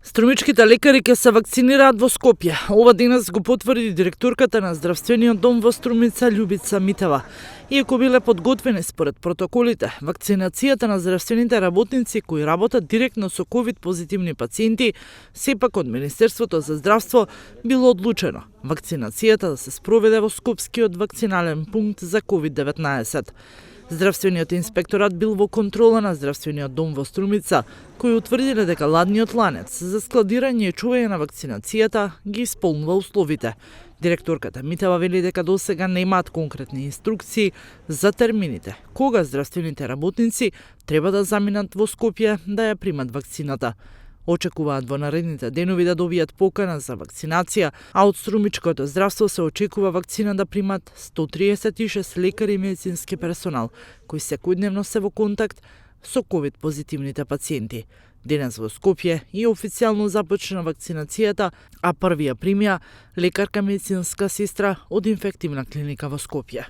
Струмичките лекари ќе се вакцинираат во Скопје. Ова денес го потврди директорката на здравствениот дом во Струмица Љубица Митева. Иако биле подготвени според протоколите, вакцинацијата на здравствените работници кои работат директно со ковид позитивни пациенти, сепак од Министерството за здравство било одлучено вакцинацијата да се спроведе во Скопскиот вакцинален пункт за COVID-19. Здравствениот инспекторат бил во контрола на здравствениот дом во Струмица, кој утврдиле дека ладниот ланец за складирање и чување на вакцинацијата ги исполнува условите. Директорката Митева вели дека досега немаат конкретни инструкции за термините кога здравствените работници треба да заминат во Скопје да ја примат вакцината. Очекуваат во наредните денови да добијат покана за вакцинација, а од струмичкото здравство се очекува вакцина да примат 136 лекари и медицински персонал, кои секојдневно се во контакт со ковид позитивните пациенти. Денес во Скопје и официјално започна вакцинацијата, а првија примија лекарка медицинска сестра од инфективна клиника во Скопје.